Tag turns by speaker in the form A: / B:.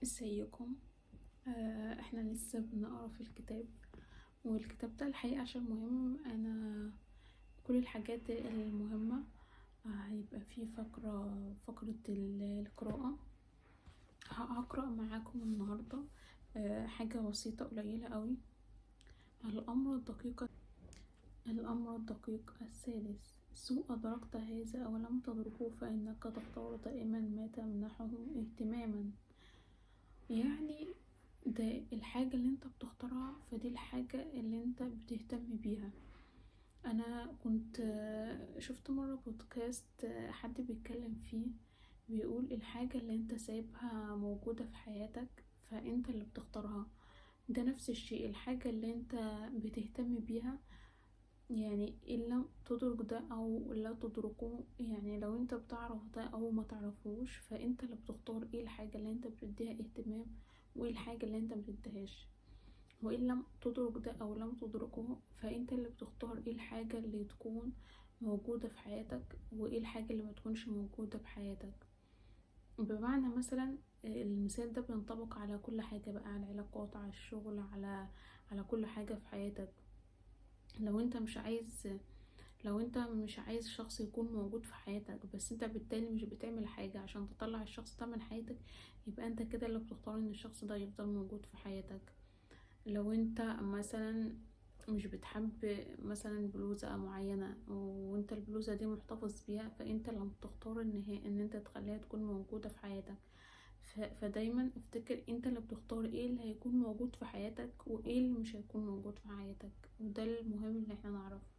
A: ازيكم. احنا لسه بنقرا في الكتاب، والكتاب ده الحقيقة عشان مهم. انا كل الحاجات المهمة هيبقى فيه فقرة القراءة. هقرأ معاكم النهاردة حاجة بسيطة قليلة قوي. الأمر الدقيق الأمر الدقيق الثالث: سوء أدركت هذا أو لم تدركه فإنك تختار دائما ما تمنحه اهتماما. يعني ده الحاجة اللي انت بتختارها، فدي الحاجة اللي انت بتهتم بيها. انا كنت شفت مرة بودكاست حد بيتكلم فيه، بيقول الحاجة اللي انت سايبها موجودة في حياتك فانت اللي بتختارها. ده نفس الشيء، الحاجة اللي انت بتهتم بيها، يعني إن لم تدرك ده أو لا تدركه، يعني لو انت بتعرف ده أو ما تعرفوش، فانت اللي بتختار ايه الحاجة اللي انت بتديها اهتمام وايه الحاجة اللي انت مبتديهاش. وإن لم تدرك ده أو لم تدركه، فانت اللي بتختار ايه الحاجة اللي تكون موجودة في حياتك وايه الحاجة اللي ما تكونش موجودة في حياتك. بمعنى مثلا المثال ده بينطبق على كل حاجة بقى، على العلاقات، على الشغل، على كل حاجة في حياتك. لو انت مش عايز لو انت مش عايز شخص يكون موجود في حياتك، بس انت بالتالي مش بتعمل حاجة عشان تطلع الشخص ده من حياتك، يبقى انت كده اللي بتختار ان الشخص ده يفضل موجود في حياتك. لو انت مثلا مش بتحب مثلا بلوزة معينة وانت البلوزة دي محتفظ بيها، فانت اللي بتختار ان انت تخليها تكون موجودة في حياتك. فدايما افتكر انت اللي بتختار ايه اللي هيكون موجود في حياتك وايه اللي مش هيكون موجود في حياتك، وده المهم اللي احنا نعرفه.